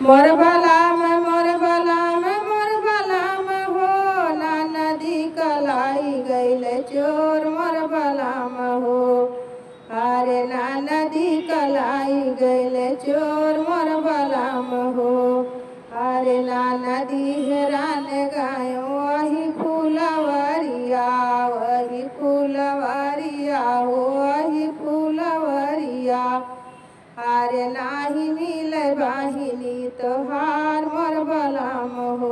मोर बलाम हो ना नदी कलाई गैले चोर मोर बलाम हो अरे ना नदी कलाई गैले चोर मोर बलाम हो अरे ना नदी हेरान गायो वही फूलवरिया हो वही फूलवरिया अरे नाही मिले बाहिनी तोहार मोर बलाम हो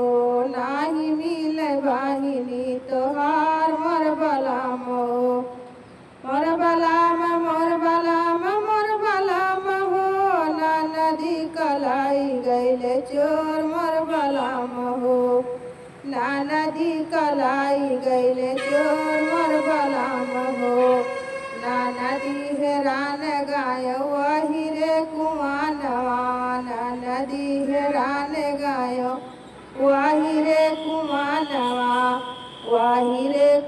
नाही मिले बाहिनी तोहार मोर बलाम हो मोर बलाम हो ना नदी कलाई गैले चोर मोर बलाम हो ना नदी कलाई गैले चोर मोर बलाम हो ना नदी हेरान गायो वही रे कुआनवा ना नदी हेरान गायो वही रे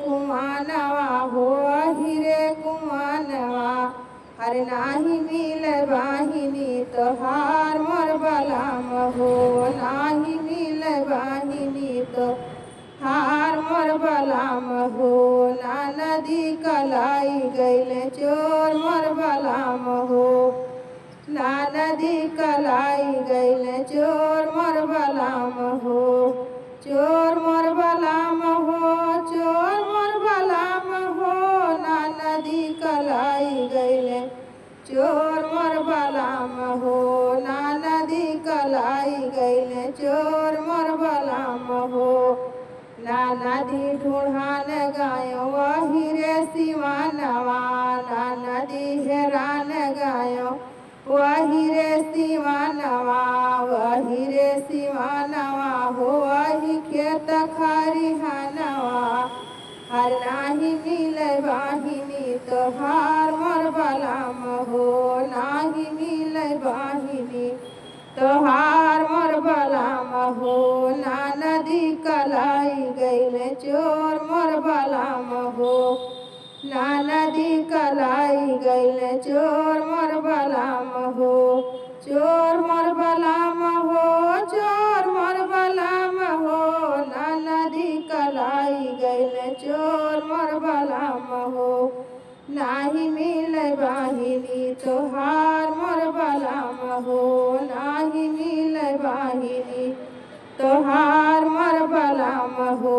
कुआनवा हो वही रे कुआनवा अरे नाही मिले बाहिनी तोहार मोर बलाम हो नाही मिले बाहिनी तो हार मोर बलाम हो ना नदी कलाई गैले चोर मोर बलाम हो ना नदी कलाई गैले चोर मोर बलाम हो चोर मोर बलाम हो ना नदी कलाई गैले चोर मोर बलाम हो ना नदी कलाई गैले चोर मोर बलाम हो ना नदी ढूढ़ान गायो वही रे सिवानवा ना नदी हेरान गायो वही रे सिवानवा हो वही खेत खरिहानवा हर नाही मिले बाहिनी तोहार मोर बलाम हो नाही मिले बाहिनी तोहार मोर बलाम हो ना नदी कलाई गैले चोर मोर बलाम हो ना नदी कलाई गैले चोर मोर बलाम हो चोर मोर बलाम हो ना नदी कलाई गैले चोर मोर बलाम हो नाही मिले बाहिनी तोहार मोर बलाम हो नाही मिले बाहिनी तोहार मोर बलाम हो।